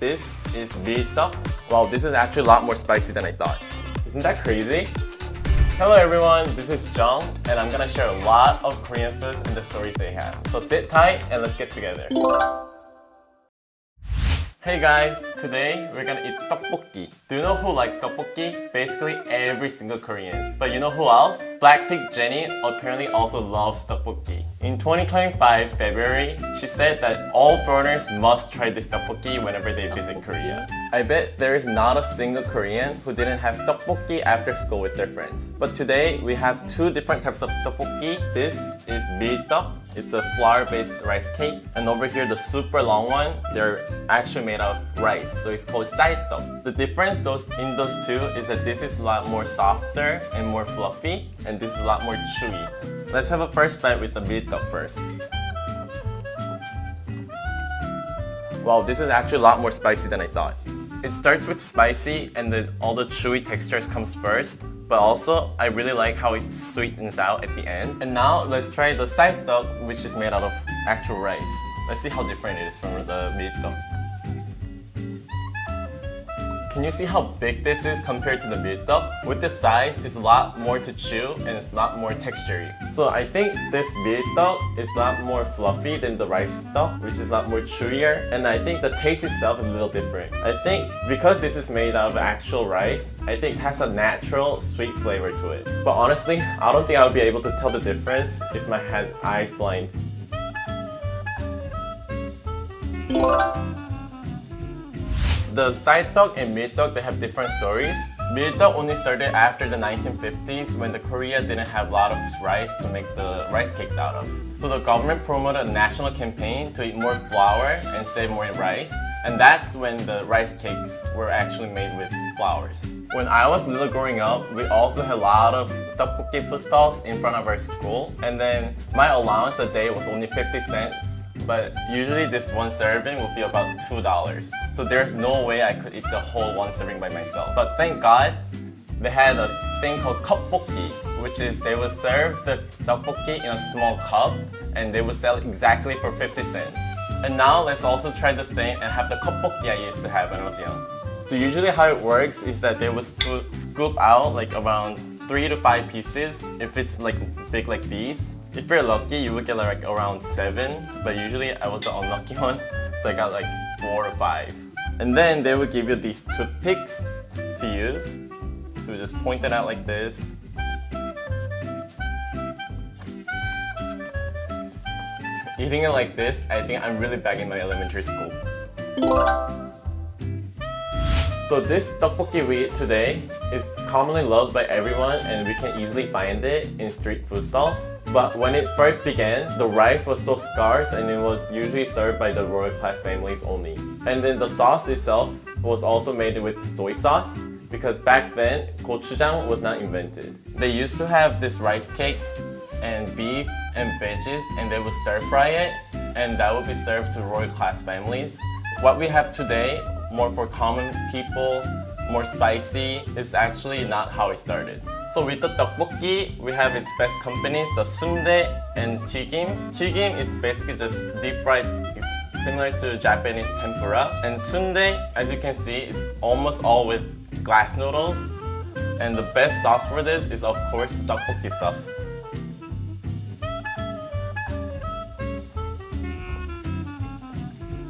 This is tteokbokki. Wow, this is actually a lot more spicy than I thought. Isn't that crazy? Hello everyone, this is Jung, and I'm gonna share a lot of Korean foods and the stories they have. So sit tight and let's get together. Hey guys, today we're gonna eat tteokbokki. Do you know who likes tteokbokki? Basically every single Korean. But you know who else? BLACKPINK Jennie apparently also loves tteokbokki. In 2025 February, she said that all foreigners must try this tteokbokki whenever they visit Korea. I bet there is not a single Korean who didn't have tteokbokki after school with their friends. But today we have two different types of tteokbokki. This is tteok. It's a flour-based rice cake. And over here, the super long one, they're actually made of rice. So it's called tteok. The difference in those two is that this is a lot more softer and more fluffy, and this is a lot more chewy. Let's have a first bite with the tteok first. Wow, this is actually a lot more spicy than I thought. It starts with spicy and then all the chewy textures comes first, but also I really like how it sweetens out at the end. And now let's try the tteok, which is made out of actual rice. Let's see how different it is from the tteok. Can you see how big this is compared to the tteok? With this size, it's a lot more to chew and it's a lot more textury. So I think this tteok is a lot more fluffy than the rice tteok, which is a lot more chewier. And I think the taste itself is a little different. I think because this is made out of actual rice, I think it has a natural sweet flavor to it. But honestly, I don't think I would be able to tell the difference if I had eyes blind. The tteok and tteok, they have different stories. Tteok only started after the 1950s when the Korea didn't have a lot of rice to make the rice cakes out of. So the government promoted a national campaign to eat more flour and save more rice. And that's when the rice cakes were actually made with flours. When I was little growing up, we also had a lot of tteokbokki food stalls in front of our school. And then my allowance a day was only 50 cents. But usually this one serving would be about $2. So there's no way I could eat the whole one serving by myself. But thank God, they had a thing called tteokbokki, which is they would serve the tteokbokki in a small cup and they would sell it exactly for 50 cents. And now let's also try the same and have the tteokbokki I used to have when I was young. So usually how it works is that they would scoop out like around 3 to 5 pieces if it's like big like these. If you're lucky, you would get like around 7, but usually I was the unlucky one, so I got like 4 or 5. And then they would give you these toothpicks to use. So we just point it out like this. Eating it like this, I think I'm really back in my elementary school. So this tteokbokki we eat today is commonly loved by everyone and we can easily find it in street food stalls. But when it first began, the rice was so scarce and it was usually served by the royal class families only. And then the sauce itself was also made with soy sauce because back then, gochujang was not invented. They used to have this rice cakes and beef and veggies and they would stir fry it and that would be served to royal class families. What we have today, more for common people, more spicy, is actually not how it started. So with the tteokbokki, we have its best companies, the sundae and tigim. Tigim is basically just deep fried, it's similar to Japanese tempura. And sundae, as you can see, is almost all with glass noodles. And the best sauce for this is of course the tteokbokki sauce.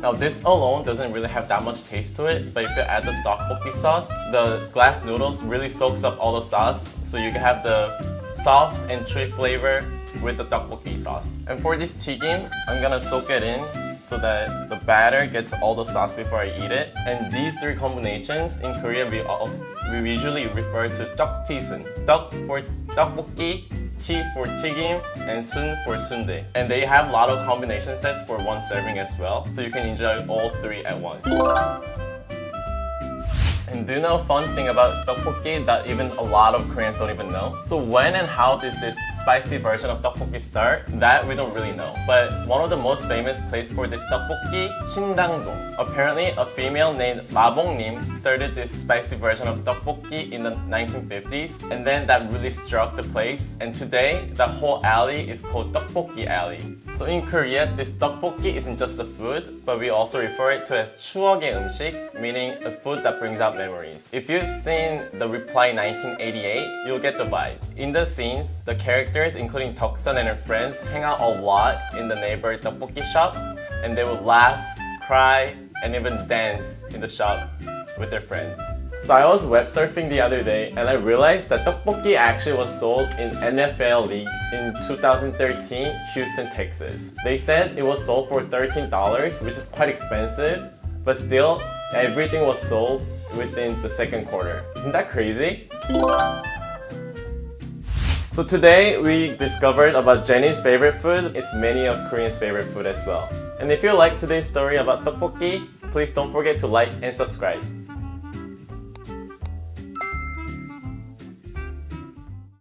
Now this alone doesn't really have that much taste to it, but if you add the tteokbokki sauce, the glass noodles really soaks up all the sauce, so you can have the soft and chewy flavor with the tteokbokki sauce. And for this tigim, I'm gonna soak it in so that the batter gets all the sauce before I eat it. And these three combinations, in Korea we usually refer to tteoktisun. Tteok for tteokbokki, chi for tigim, and sun for sundae. And they have a lot of combination sets for one serving as well, so you can enjoy all three at once. And do you know a fun thing about tteokbokki that even a lot of Koreans don't even know? So when and how did this spicy version of tteokbokki start? That we don't really know. But one of the most famous places for this tteokbokki, 신당동. Apparently, a female named 마봉님 started this spicy version of tteokbokki in the 1950s, and then that really struck the place. And today, the whole alley is called tteokbokki alley. So in Korea, this tteokbokki isn't just a food, but we also refer it to as 추억의 음식, meaning a food that brings out memories. If you've seen the Reply 1988, you'll get the vibe. In the scenes, the characters, including Deoksun and her friends, hang out a lot in the neighbor tteokbokki shop, and they would laugh, cry, and even dance in the shop with their friends. So I was web surfing the other day and I realized that tteokbokki actually was sold in NFL League in 2013, Houston, Texas. They said it was sold for $13, which is quite expensive, but still, everything was sold within the second quarter. Isn't that crazy? So today we discovered about Jennie's favorite food. It's many of Koreans' favorite food as well. And if you like today's story about tteokbokki, please don't forget to like and subscribe.